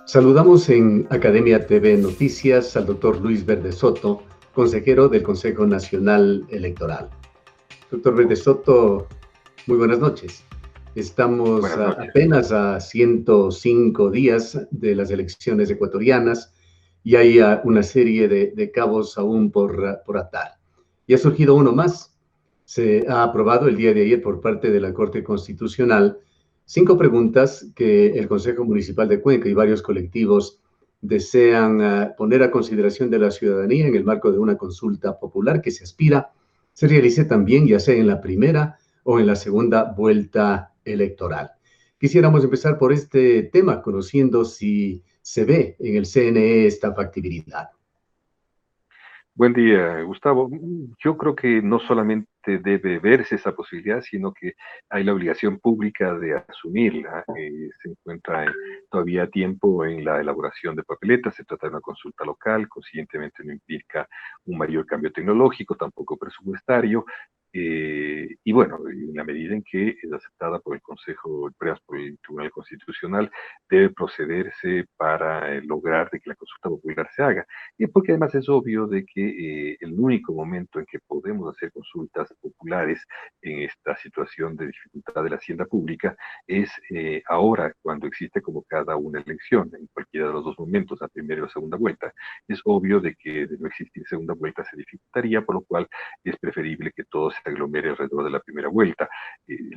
Saludamos en Academia TV Noticias al doctor Luis Verde Soto, consejero del Consejo Nacional Electoral. Doctor Verde Soto, muy buenas noches. Estamos Buenas noches. apenas a 105 días de las elecciones ecuatorianas y hay una serie de cabos aún por atar. Y ha surgido uno más. Se ha aprobado el día de ayer por parte de la Corte Constitucional 5 preguntas que el Consejo Municipal de Cuenca y varios colectivos desean poner a consideración de la ciudadanía en el marco de una consulta popular que se aspira se realice también ya sea en la primera o en la segunda vuelta electoral. Quisiéramos empezar por este tema, conociendo si se ve en el CNE esta factibilidad. Buen día, Gustavo. Yo creo que no solamente debe verse esa posibilidad, sino que hay la obligación pública de asumirla. Se encuentra todavía tiempo en la elaboración de papeletas, se trata de una consulta local, consiguientemente no implica un mayor cambio tecnológico, tampoco presupuestario. Y bueno, en la medida en que es aceptada por el Consejo, por el Tribunal Constitucional, debe procederse para lograr de que la consulta popular se haga. Y porque además es obvio de que el único momento en que podemos hacer consultas populares en esta situación de dificultad de la hacienda pública es ahora, cuando existe convocada una elección, en cualquiera de los dos momentos, la primera o la segunda vuelta. Es obvio de que de no existir segunda vuelta se dificultaría, por lo cual es preferible que todo se aglomere alrededor de la primera vuelta.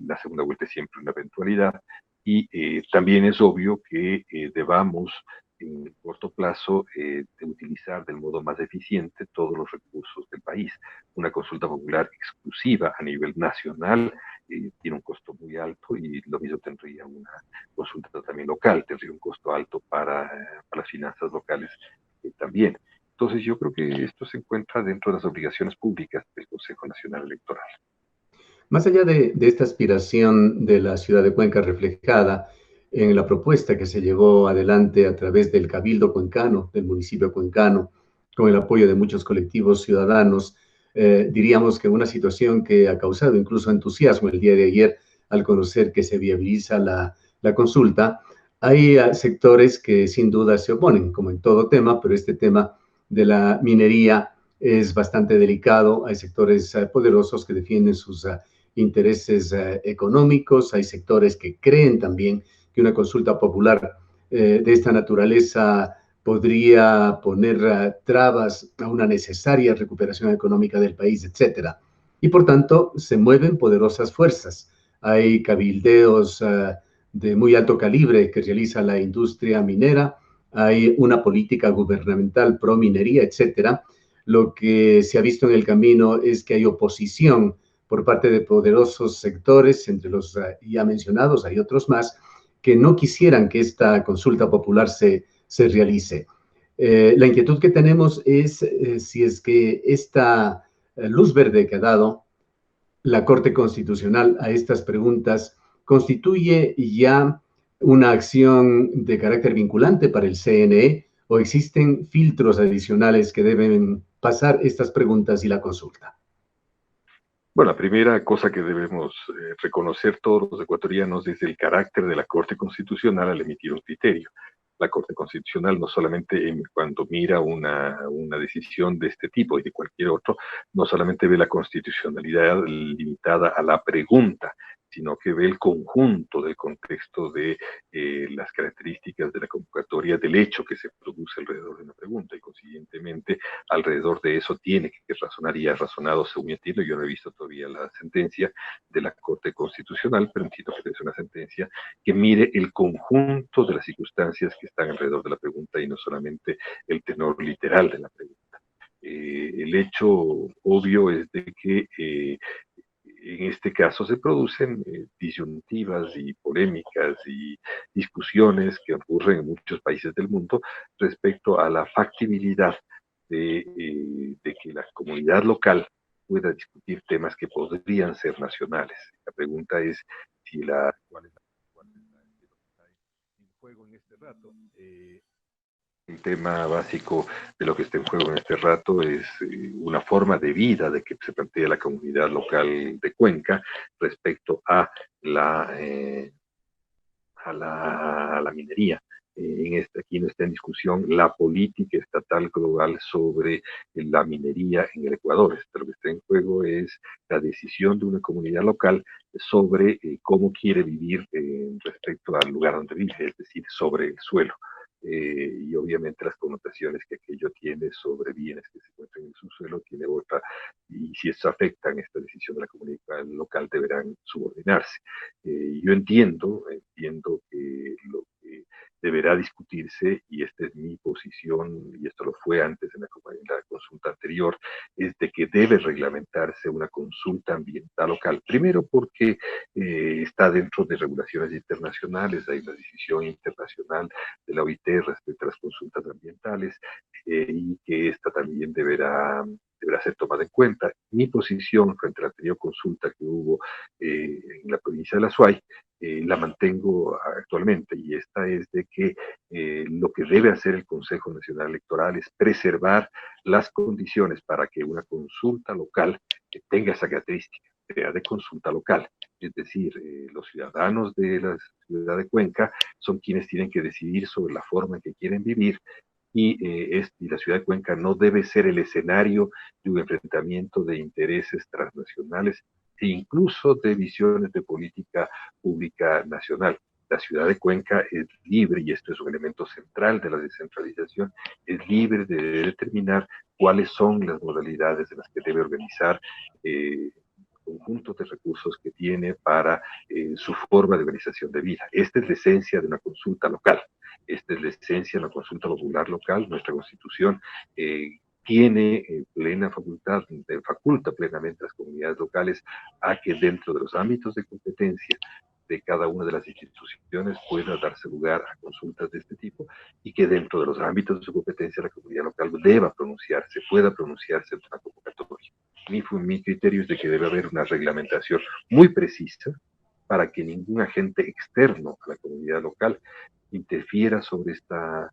La segunda vuelta es siempre una eventualidad. Y también es obvio que debamos en corto plazo de utilizar del modo más eficiente todos los recursos del país. Una consulta popular exclusiva a nivel nacional tiene un costo muy alto y lo mismo tendría una consulta también local, tendría un costo alto para las finanzas locales también. Entonces yo creo que esto se encuentra dentro de las obligaciones públicas del Consejo Nacional Electoral. Más allá de esta aspiración de la ciudad de Cuenca reflejada en la propuesta que se llevó adelante a través del Cabildo Cuencano, del municipio cuencano, con el apoyo de muchos colectivos ciudadanos, diríamos que una situación que ha causado incluso entusiasmo el día de ayer al conocer que se viabiliza la consulta, hay sectores que sin duda se oponen, como en todo tema, pero este tema de la minería es bastante delicado. Hay sectores poderosos que defienden sus intereses económicos, hay sectores que creen también que una consulta popular de esta naturaleza podría poner trabas a una necesaria recuperación económica del país, etcétera. Y por tanto, se mueven poderosas fuerzas. Hay cabildeos de muy alto calibre que realiza la industria minera, hay una política gubernamental pro minería, etcétera. Lo que se ha visto en el camino es que hay oposición por parte de poderosos sectores, entre los ya mencionados, hay otros más, que no quisieran que esta consulta popular se realice. La inquietud que tenemos es si es que esta luz verde que ha dado la Corte Constitucional a estas preguntas constituye ya una acción de carácter vinculante para el CNE o existen filtros adicionales que deben pasar estas preguntas y la consulta. Bueno, la primera cosa que debemos reconocer todos los ecuatorianos es el carácter de la Corte Constitucional al emitir un criterio. La Corte Constitucional no solamente cuando mira una decisión de este tipo y de cualquier otro, no solamente ve la constitucionalidad limitada a la pregunta, sino que ve el conjunto del contexto de las características de la convocatoria, del hecho que se produce alrededor de una pregunta y consiguientemente alrededor de eso tiene que razonar y ha razonado según mi entiendo. Yo no he visto todavía la sentencia de la Corte Constitucional, pero entiendo que es una sentencia que mire el conjunto de las circunstancias que están alrededor de la pregunta y no solamente el tenor literal de la pregunta. El hecho obvio es de que en este caso se producen disyuntivas y polémicas y discusiones que ocurren en muchos países del mundo respecto a la factibilidad de que la comunidad local pueda discutir temas que podrían ser nacionales. La pregunta es si cuál es lo que está en juego en este rato. El tema básico de lo que está en juego en este rato es una forma de vida de que se plantea la comunidad local de Cuenca respecto a la minería. aquí no está en discusión la política estatal global sobre la minería en el Ecuador. Lo que está en juego es la decisión de una comunidad local sobre cómo quiere vivir respecto al lugar donde vive, es decir, sobre el suelo. Y obviamente las connotaciones que aquello tiene sobre bienes que se encuentran en el subsuelo tiene otra, y si eso afecta en esta decisión de la comunidad local deberán subordinarse. Yo entiendo que lo que deberá discutirse, y esta es mi posición, y esto lo fue antes en la consulta anterior, es de que debe reglamentarse una consulta ambiental local. Primero porque está dentro de regulaciones internacionales, hay una decisión internacional de la OIT respecto a las consultas ambientales, y que esta también deberá ser tomada en cuenta. Mi posición frente a la anterior consulta que hubo en la provincia de La Suay, la mantengo actualmente, y esta es de que lo que debe hacer el Consejo Nacional Electoral es preservar las condiciones para que una consulta local tenga esa característica, sea de consulta local. Es decir, los ciudadanos de la ciudad de Cuenca son quienes tienen que decidir sobre la forma en que quieren vivir, y la ciudad de Cuenca no debe ser el escenario de un enfrentamiento de intereses transnacionales e incluso de visiones de política pública nacional. La ciudad de Cuenca es libre, y esto es un elemento central de la descentralización, es libre de determinar cuáles son las modalidades en las que debe organizar conjuntos de recursos que tiene para su forma de organización de vida. Esta es la esencia de una consulta local. Esta es la esencia de una consulta popular local. Nuestra Constitución tiene plena facultad, faculta plenamente a las comunidades locales a que dentro de los ámbitos de competencia de cada una de las instituciones pueda darse lugar a consultas de este tipo, y que dentro de los ámbitos de su competencia la comunidad local deba pronunciarse, pueda pronunciarse ante una convocatoria. Mi criterio es de que debe haber una reglamentación muy precisa para que ningún agente externo a la comunidad local interfiera sobre esta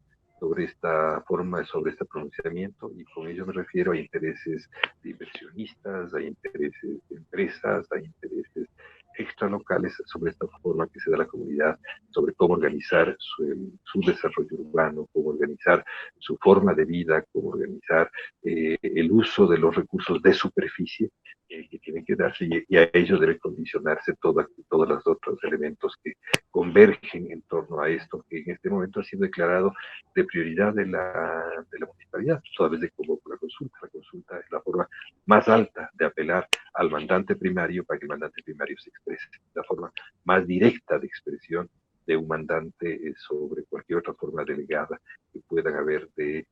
forma, sobre este pronunciamiento, y con ello me refiero a intereses de inversionistas, a intereses de empresas, a intereses extralocales sobre esta forma que se da la comunidad, sobre cómo organizar su desarrollo urbano, cómo organizar su forma de vida, cómo organizar el uso de los recursos de superficie que tienen que darse, y a ello debe condicionarse todos los otros elementos que convergen en torno a esto, que en este momento ha sido declarado de prioridad de la municipalidad, toda vez de como la consulta es la forma más alta de apelar al mandante primario para que el mandante primario se exprese, la forma más directa de expresión de un mandante sobre cualquier otra forma delegada que puedan haber de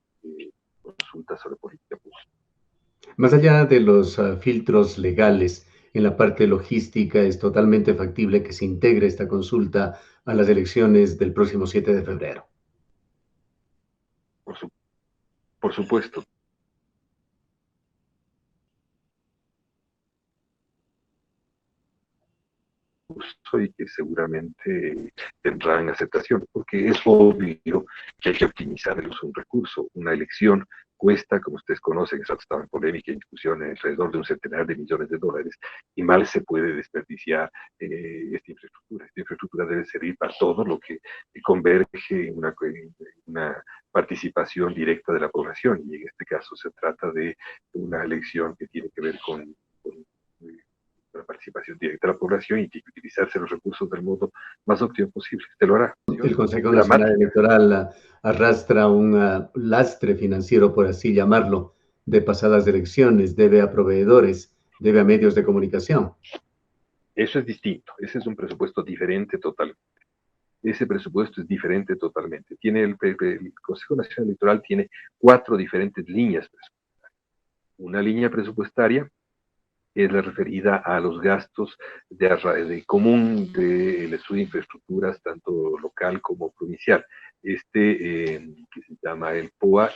consultas sobre política pública. Más allá de los filtros legales, en la parte logística es totalmente factible que se integre esta consulta a las elecciones del próximo 7 de febrero. Por, su, por supuesto. Y que seguramente tendrán aceptación, porque es obvio que hay que optimizar el uso de un recurso. Una elección cuesta, como ustedes conocen, eso estaba en polémica y discusión, alrededor de $1 centenar de dólares, y mal se puede desperdiciar esta infraestructura. Esta infraestructura debe servir para todo lo que converge en una participación directa de la población, y en este caso se trata de una elección que tiene que ver con la participación directa de la población, y que utilizarse los recursos del modo más óptimo posible. Se lo hará. El Consejo Nacional Dramática. Electoral arrastra un lastre financiero, por así llamarlo, de pasadas elecciones, debe a proveedores, debe a medios de comunicación. Eso es distinto. Ese es un presupuesto diferente totalmente. Ese presupuesto es diferente totalmente. El Consejo Nacional Electoral tiene 4 diferentes líneas presupuestarias. Una línea presupuestaria es la referida a los gastos de común del estudio de infraestructuras, tanto local como provincial. Que se llama el POA,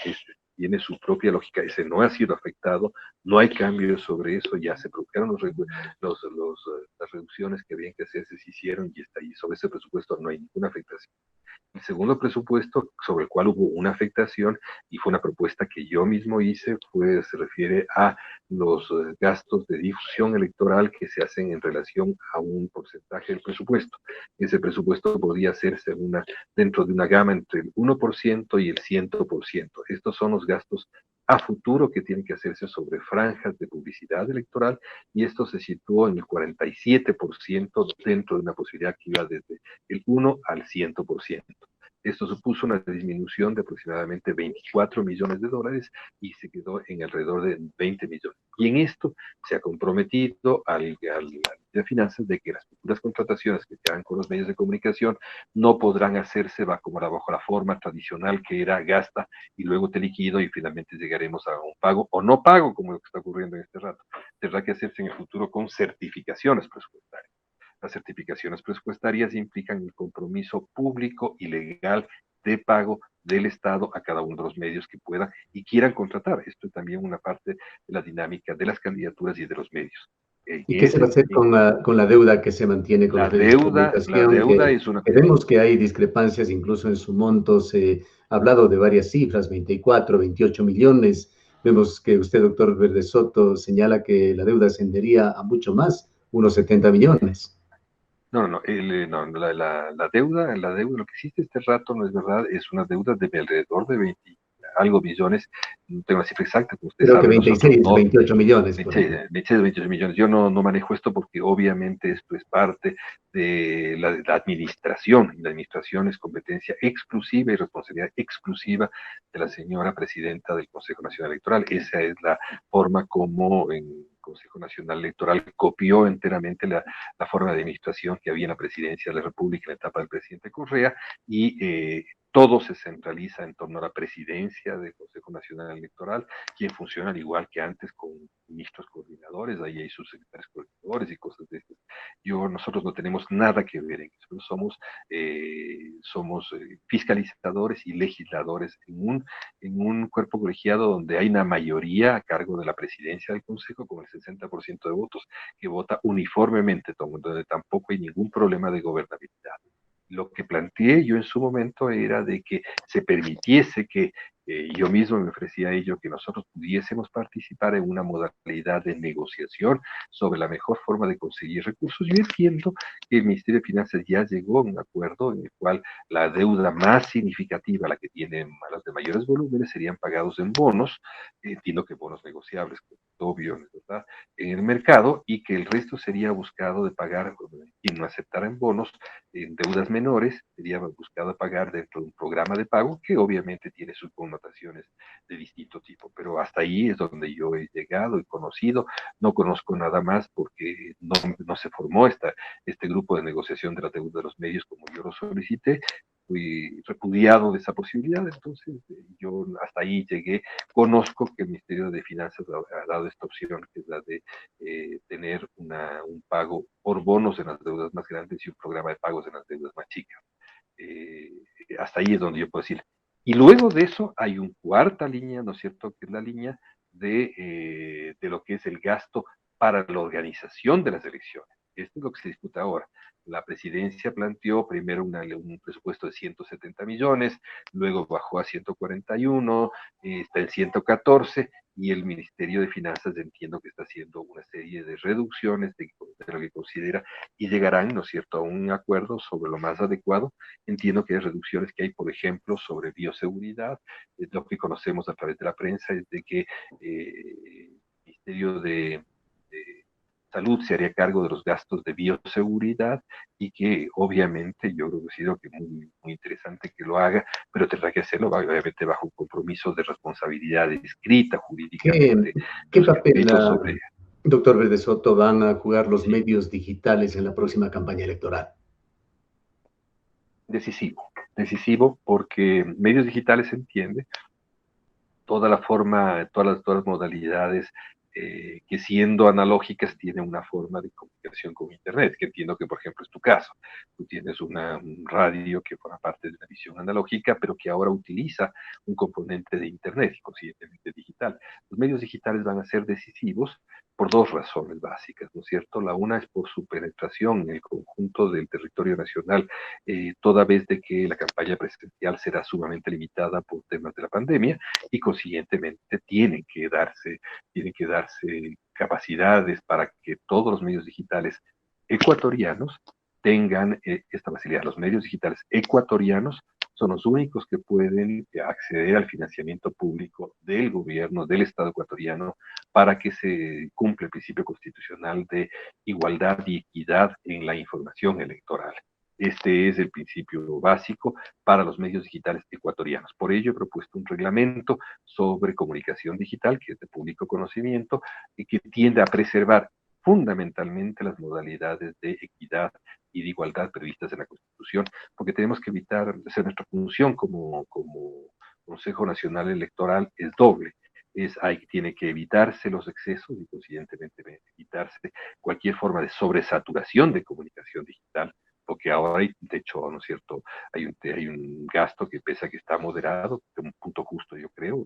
tiene su propia lógica, ese no ha sido afectado, no hay cambios sobre eso, ya se produjeron las reducciones que habían que hacerse, se hicieron, y está ahí. Sobre ese presupuesto no hay ninguna afectación. El segundo presupuesto sobre el cual hubo una afectación y fue una propuesta que yo mismo hice, se refiere a los gastos de difusión electoral que se hacen en relación a un porcentaje del presupuesto. Ese presupuesto podía hacerse dentro de una gama entre el 1% y el 100%. Estos son los gastos a futuro que tienen que hacerse sobre franjas de publicidad electoral, y esto se situó en el 47% dentro de una posibilidad que iba desde el 1 al 100%. Esto supuso una disminución de aproximadamente 24 millones de dólares y se quedó en alrededor de 20 millones. Y en esto se ha comprometido al de Finanzas de que las futuras contrataciones que se hagan con los medios de comunicación no podrán hacerse bajo la forma tradicional que era gasta y luego te liquido y finalmente llegaremos a un pago o no pago, como lo que está ocurriendo en este rato. Tendrá que hacerse en el futuro con certificaciones presupuestarias. Las certificaciones presupuestarias implican el compromiso público y legal de pago del Estado a cada uno de los medios que puedan y quieran contratar. Esto es también una parte de la dinámica de las candidaturas y de los medios. ¿Y qué se va a hacer con la deuda que se mantiene con los medios de la comunicación? deuda es una... Que vemos que hay discrepancias incluso en su monto. Se ha hablado de varias cifras, 24, 28 millones. Vemos que usted, doctor Verde Soto, señala que la deuda ascendería a mucho más, unos 70 millones. La deuda, lo que existe este rato no es verdad, es una deuda de alrededor de 20 algo millones, no tengo la cifra exacta, como usted Creo que sabe, nosotros 26, no, 28 millones por 26, ahí. 26, 28 millones. Yo no manejo esto porque obviamente esto es parte de la administración, y la administración es competencia exclusiva y responsabilidad exclusiva de la señora presidenta del Consejo Nacional Electoral. Esa es la forma como en Consejo Nacional Electoral copió enteramente la forma de administración que había en la presidencia de la República en la etapa del presidente Correa, y todo se centraliza en torno a la presidencia del Consejo Nacional Electoral, quien funciona al igual que antes con ministros coordinadores, ahí hay subsecretarios coordinadores y cosas de estas. Nosotros no tenemos nada que ver en eso, somos fiscalizadores y legisladores en un cuerpo colegiado donde hay una mayoría a cargo de la presidencia del Consejo con el 60% de votos, que vota uniformemente, donde tampoco hay ningún problema de gobernabilidad. Lo que planteé yo en su momento era de que se permitiese que yo mismo me ofrecía a ello, que nosotros pudiésemos participar en una modalidad de negociación sobre la mejor forma de conseguir recursos. Yo entiendo que el Ministerio de Finanzas ya llegó a un acuerdo en el cual la deuda más significativa, la que tiene las de mayores volúmenes, serían pagados en bonos. Entiendo que bonos negociables, obvio, ¿verdad?, en el mercado, y que el resto sería buscado de pagar, quien no aceptara en bonos, en deudas menores, sería buscado pagar dentro de un programa de pago que obviamente tiene sus connotaciones de distinto tipo, pero hasta ahí es donde yo he llegado y conocido. No conozco nada más porque no se formó este grupo de negociación de la deuda de los medios como yo lo solicité. Fui repudiado de esa posibilidad, entonces yo hasta ahí llegué. Conozco que el Ministerio de Finanzas ha dado esta opción, que es la de tener un pago por bonos en las deudas más grandes y un programa de pagos en las deudas más chicas. Eh, Hasta ahí es donde yo puedo decir. Y luego de eso hay una cuarta línea, ¿no es cierto?, que es la línea de lo que es el gasto para la organización de las elecciones. Esto es lo que se disputa ahora. La presidencia planteó primero un presupuesto de 170 millones, luego bajó a 141, está en 114, y el Ministerio de Finanzas entiendo que está haciendo una serie de reducciones de lo que considera, y llegarán, ¿no es cierto?, a un acuerdo sobre lo más adecuado. Entiendo que hay reducciones que hay, por ejemplo, sobre bioseguridad. Lo que conocemos a través de la prensa es de que el Ministerio de Salud se haría cargo de los gastos de bioseguridad, y que obviamente yo creo que ha sido muy, muy interesante que lo haga, pero tendrá que hacerlo obviamente bajo un compromiso de responsabilidad escrita ¿Qué, jurídicamente, qué los que han papel, hecho sobre... doctor Verde Soto, van a jugar los Sí, medios digitales en la próxima campaña electoral? decisivo, porque medios digitales se entiende toda la forma, todas las modalidades que siendo analógicas tienen una forma de comunicación con Internet, que entiendo que por ejemplo es tu caso. Tú tienes un radio que forma parte de una visión analógica, pero que ahora utiliza un componente de Internet y consiguientemente digital. Los medios digitales van a ser decisivos por dos razones básicas, ¿no es cierto? La una es por su penetración en el conjunto del territorio nacional, toda vez de que la campaña presidencial será sumamente limitada por temas de la pandemia y consiguientemente tienen que darse capacidades para que todos los medios digitales ecuatorianos tengan esta facilidad. Los medios digitales ecuatorianos son los únicos que pueden acceder al financiamiento público del gobierno, del Estado ecuatoriano, para que se cumpla el principio constitucional de igualdad y equidad en la información electoral. Este es el principio básico para los medios digitales ecuatorianos. Por ello, he propuesto un reglamento sobre comunicación digital, que es de público conocimiento, y que tiende a preservar fundamentalmente las modalidades de equidad y de igualdad previstas en la Constitución, porque tenemos que evitar, nuestra función como Consejo Nacional Electoral es doble. Tiene que evitarse los excesos y consiguientemente evitarse cualquier forma de sobresaturación de comunicación digital, porque ahora hay, de hecho, ¿no es cierto?, hay un gasto que pese a que está moderado, de un punto justo, yo creo,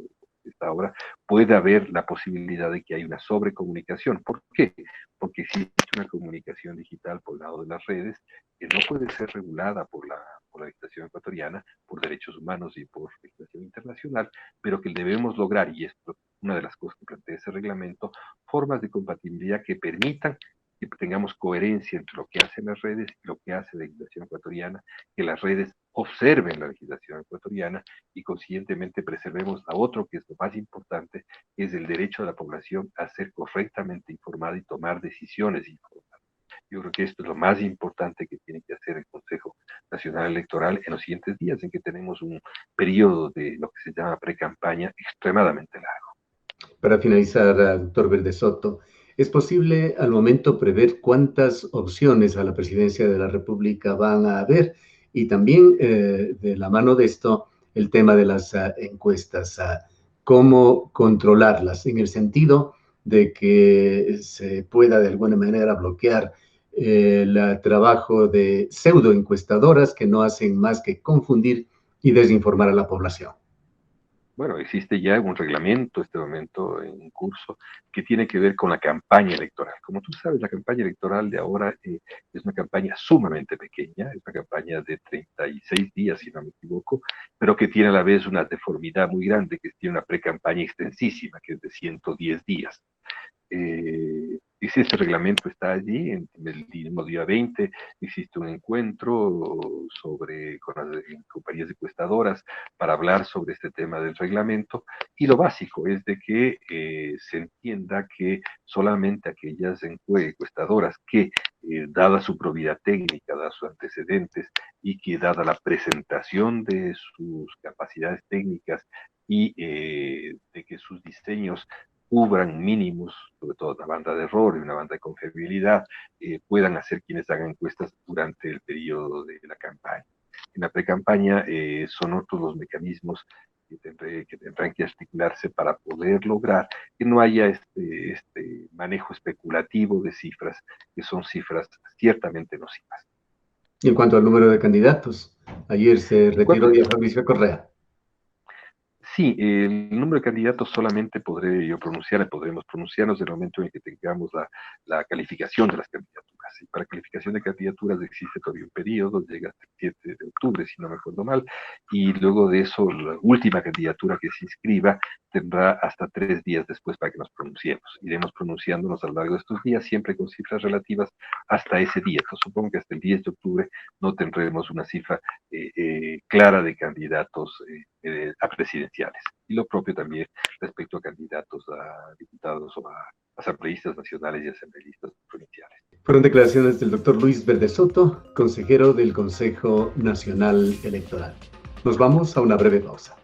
ahora puede haber la posibilidad de que haya una sobrecomunicación. ¿Por qué? Porque existe una comunicación digital por el lado de las redes que no puede ser regulada por la legislación ecuatoriana, por derechos humanos y por legislación internacional, pero que debemos lograr, y esto es una de las cosas que plantea ese reglamento, formas de compatibilidad que permitan que tengamos coherencia entre lo que hacen las redes y lo que hace la legislación ecuatoriana, que las redes observen la legislación ecuatoriana y consiguientemente preservemos a otro que es lo más importante, que es el derecho de la población a ser correctamente informada y tomar decisiones informadas. Yo creo que esto es lo más importante que tiene que hacer el Consejo Nacional Electoral en los siguientes días, en que tenemos un periodo de lo que se llama pre-campaña extremadamente largo. Para finalizar, doctor Verde Soto, ¿es posible al momento prever cuántas opciones a la presidencia de la República van a haber? Y también, de la mano de esto, el tema de las encuestas, ¿cómo controlarlas? En el sentido de que se pueda de alguna manera bloquear el trabajo de pseudo encuestadoras que no hacen más que confundir y desinformar a la población. Bueno, existe ya un reglamento, este momento en curso, que tiene que ver con la campaña electoral. Como tú sabes, la campaña electoral de ahora es una campaña sumamente pequeña, es una campaña de 36 días, si no me equivoco, pero que tiene a la vez una deformidad muy grande, que tiene una pre-campaña extensísima, que es de 110 días. Ese reglamento está allí, en el mismo día 20 existe un encuentro con las compañías encuestadoras para hablar sobre este tema del reglamento, y lo básico es de que se entienda que solamente aquellas encuestadoras que, dada su probidad técnica, dada sus antecedentes y que dada la presentación de sus capacidades técnicas y de que sus diseños cubran mínimos, sobre todo una banda de error y una banda de confiabilidad, puedan hacer quienes hagan encuestas durante el periodo de la campaña. En la pre-campaña son otros los mecanismos que tendrán que articularse para poder lograr que no haya este manejo especulativo de cifras, que son cifras ciertamente nocivas. Y en cuanto al número de candidatos, ayer se retiró ya Fabricio Correa. Sí, el número de candidatos solamente podremos pronunciarnos en el momento en el que tengamos la calificación de las candidaturas. Y para calificación de candidaturas existe todavía un periodo, llega hasta el 7 de octubre, si no me acuerdo mal, y luego de eso, la última candidatura que se inscriba tendrá hasta 3 días después para que nos pronunciemos. Iremos pronunciándonos a lo largo de estos días, siempre con cifras relativas hasta ese día. Entonces, supongo que hasta el 10 de octubre no tendremos una cifra clara de candidatos a presidenciales. Y lo propio también respecto a candidatos a diputados o a asambleístas nacionales y asambleístas provinciales. Fueron declaraciones del doctor Luis Verde Soto, consejero del Consejo Nacional Electoral. Nos vamos a una breve pausa.